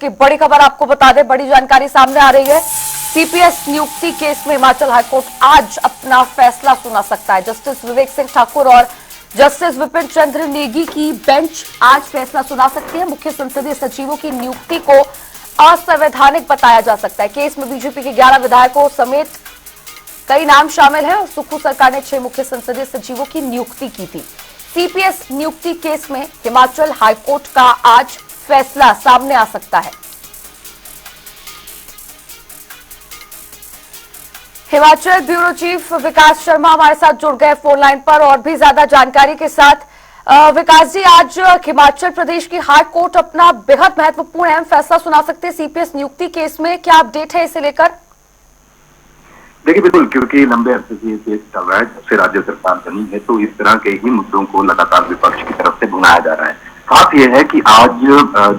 की बड़ी खबर आपको बता दें, बड़ी जानकारी सामने आ रही है। सीपीएस नियुक्ति केस में हिमाचल हाईकोर्ट आज अपना फैसला सुना सकता है। जस्टिस विवेक सिंह ठाकुर और जस्टिस विपिन चंद्र नेगी की बेंच आज फैसला सुना सकती है। मुख्य संसदीय सचिवों की नियुक्ति को असंवैधानिक बताया जा सकता है। केस में बीजेपी के 11 विधायकों समेत कई नाम शामिल हैं और सुक्खू सरकार ने 6 मुख्य संसदीय सचिवों की नियुक्ति की थी। सीपीएस नियुक्ति केस में हिमाचल हाईकोर्ट का आज फैसला सामने आ सकता है। हिमाचल ब्यूरो चीफ विकास शर्मा हमारे साथ जुड़ गए फोन लाइन पर और भी ज्यादा जानकारी के साथ। विकास जी, आज हिमाचल प्रदेश की हाई कोर्ट अपना बेहद महत्वपूर्ण अहम फैसला सुना सकते हैं सीपीएस नियुक्ति केस में, क्या अपडेट है इसे लेकर? देखिए, बिल्कुल, क्योंकि लंबे अरसे से ये केस चल रहा है, जब से राज्य सरकार बनी है, तो इस तरह के ही मुद्दों को लगातार विपक्ष की तरफ से भुनाया जा रहा है। साथ ये है कि आज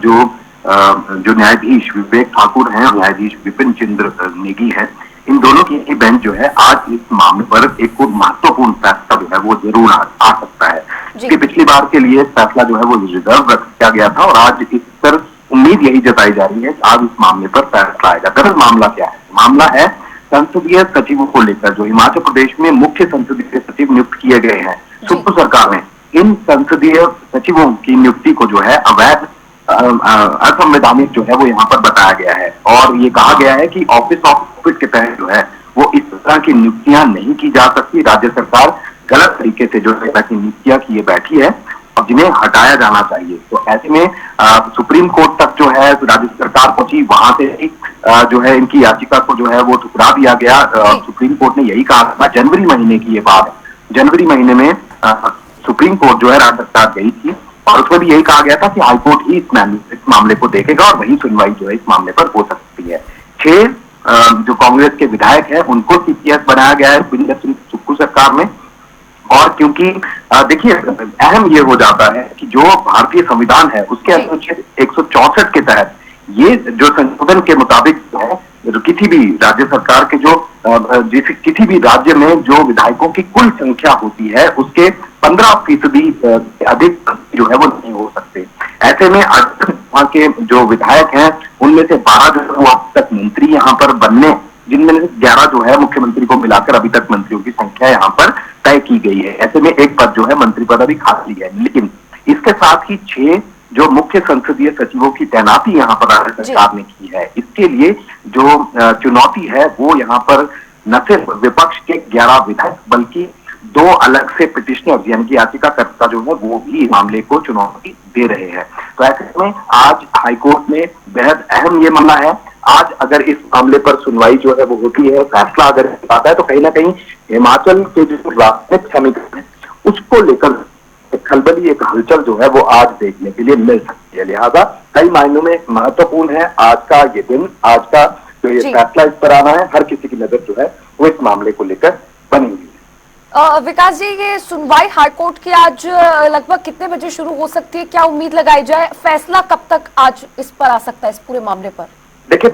जो न्यायाधीश विवेक ठाकुर हैं, न्यायाधीश विपिन चंद्र नेगी हैं, इन दोनों की बेंच जो है आज इस मामले पर एक महत्वपूर्ण फैसला जो है वो जरूर आ सकता है। कि पिछली बार के लिए फैसला जो है वो रिजर्व रख दिया गया था और आज इस पर उम्मीद यही जताई जा रही है कि आज इस मामले पर फैसला आएगा। दरअसल मामला क्या है? मामला है संसदीय सचिवों को लेकर। जो हिमाचल प्रदेश में मुख्य संसदीय सचिव नियुक्त किए गए हैं सुक्खू सरकार ने, इन संसदीय सचिवों की नियुक्ति को जो है अवैध असंवैधानिक जो है वो यहाँ पर बताया गया है और ये कहा गया है कि ऑफिस ऑफ प्रॉफिट के तहत जो है वो इस तरह की नियुक्तियां नहीं की जा सकती। राज्य सरकार गलत तरीके से जो है की नियुक्तियां किए बैठी है और जिन्हें हटाया जाना चाहिए। तो ऐसे में सुप्रीम कोर्ट तक जो है राज्य सरकार पहुंची, वहां से ही जो है इनकी याचिका को जो है वो ठुकरा दिया गया। सुप्रीम कोर्ट ने यही कहा था, जनवरी महीने की ये बात है, जनवरी महीने में सुप्रीम कोर्ट जो है राज्य सरकार गई थी और उसमें भी यही कहा गया था कि हाईकोर्ट ही इस मामले को देखेगा और वही सुनवाई जो है इस मामले पर हो सकती है। 6 जो कांग्रेस के विधायक हैं उनको सीपीएस बनाया गया है सुक्खू सरकार में। और क्योंकि देखिए, अहम ये हो जाता है कि जो भारतीय संविधान है उसके अनुच्छेद 164 के तहत ये जो संशोधन के मुताबिक है, किसी भी राज्य सरकार के किसी भी राज्य में जो विधायकों की कुल संख्या होती है उसके 15% अधिक जो है वो नहीं हो सकते। ऐसे में वहां के जो विधायक हैं उनमें से 12 जो है वो अब तक मंत्री यहाँ पर बनने, जिनमें से 11 जो है मुख्यमंत्री को मिलाकर अभी तक मंत्रियों की संख्या यहाँ पर तय की गई है। ऐसे में एक पद जो है मंत्री पद अभी खाली है, लेकिन इसके साथ ही 6 जो मुख्य संसदीय सचिवों की तैनाती यहाँ पर राज्य सरकार ने की है, इसके लिए जो चुनौती है वो यहाँ पर न सिर्फ विपक्ष के 11 विधायक बल्कि 2 अलग से पिटिशनर यानी कि याचिकाकर्ता जो है वो भी मामले को चुनौती दे रहे हैं। तो ऐसे में आज हाईकोर्ट में बेहद अहम ये मामला है। आज अगर इस मामले पर सुनवाई जो है वो होती है, फैसला अगर आता है, तो कहीं ना कहीं हिमाचल के जो राजनीतिक समीकरण है उसको लेकर खलबली एक हलचल जो है वो आज देखने के लिए मिल सकती है। लिहाजा कई मायनों में महत्वपूर्ण है आज का ये दिन, आज का जो ये फैसला इस पर आना है। हर किसी की नजर जो है वो इस मामले को लेकर बनी हुई है। विकास जी, ये सुनवाई हाईकोर्ट की आज लगभग कितने बजे शुरू हो सकती है? क्या उम्मीद लगाई जाए? फैसला कब तक आज इस पर आ सकता है, इस पूरे मामले पर? देखिए,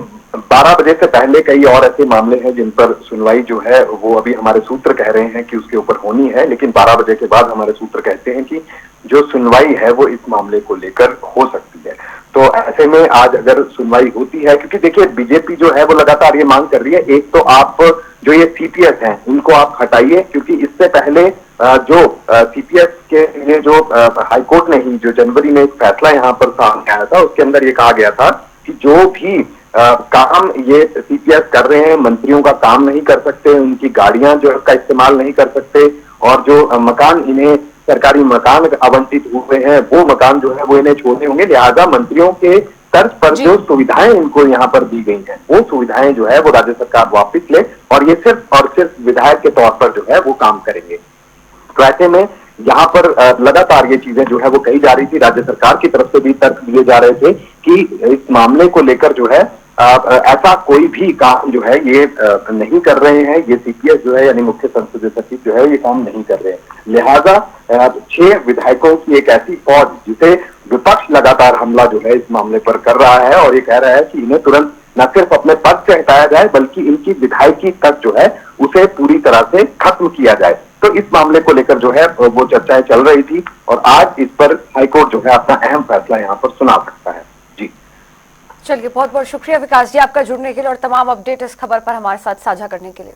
12 बजे से पहले कई और ऐसे मामले हैं जिन पर सुनवाई जो है वो अभी हमारे सूत्र कह रहे हैं कि उसके ऊपर होनी है, लेकिन 12 बजे के बाद हमारे सूत्र कहते हैं कि जो सुनवाई है वो इस मामले को लेकर हो सकती है। तो ऐसे में आज अगर सुनवाई होती है, क्योंकि देखिए बीजेपी जो है वो लगातार ये मांग कर रही है, एक तो आप जो ये सीपीएस हैं इनको आप हटाइए, क्योंकि इससे पहले जो सीपीएस के लिए जो हाईकोर्ट ने ही जो जनवरी में एक फैसला यहाँ पर सामने आया था उसके अंदर ये कहा गया था कि जो भी काम ये सीपीएस कर रहे हैं, मंत्रियों का काम नहीं कर सकते, उनकी गाड़ियां जो का इस्तेमाल नहीं कर सकते और जो मकान इन्हें सरकारी मकान आवंटित हुए हैं वो मकान जो है वो इन्हें छोड़ने होंगे। लिहाजा मंत्रियों के तर्ज पर जो सुविधाएं इनको यहाँ पर दी गई हैं वो सुविधाएं जो है वो राज्य सरकार वापस ले और ये सिर्फ और सिर्फ विधायक के तौर पर जो है वो काम करेंगे। तो ऐसे में यहाँ पर लगातार ये चीजें जो है वो कही जा रही थी, राज्य सरकार की तरफ से भी तर्क दिए जा रहे थे कि इस मामले को लेकर जो है ऐसा कोई भी काम जो है ये नहीं कर रहे हैं, ये सीपीएस जो है यानी मुख्य संसदीय सचिव जो है ये काम नहीं कर रहे हैं। लिहाजा 6 विधायकों की एक ऐसी फौज जिसे विपक्ष लगातार हमला जो है इस मामले पर कर रहा है और ये कह रहा है कि इन्हें तुरंत न सिर्फ अपने पद से हटाया जाए बल्कि इनकी विधायकी तक जो है उसे पूरी तरह से खत्म किया जाए। तो इस मामले को लेकर जो है वो चर्चाएं चल रही थी और आज इस पर हाईकोर्ट जो है अपना अहम फैसला यहाँ पर सुना सकता है। जी चलिए, बहुत बहुत शुक्रिया विकास जी आपका जुड़ने के लिए और तमाम अपडेट इस खबर पर हमारे साथ साझा करने के लिए।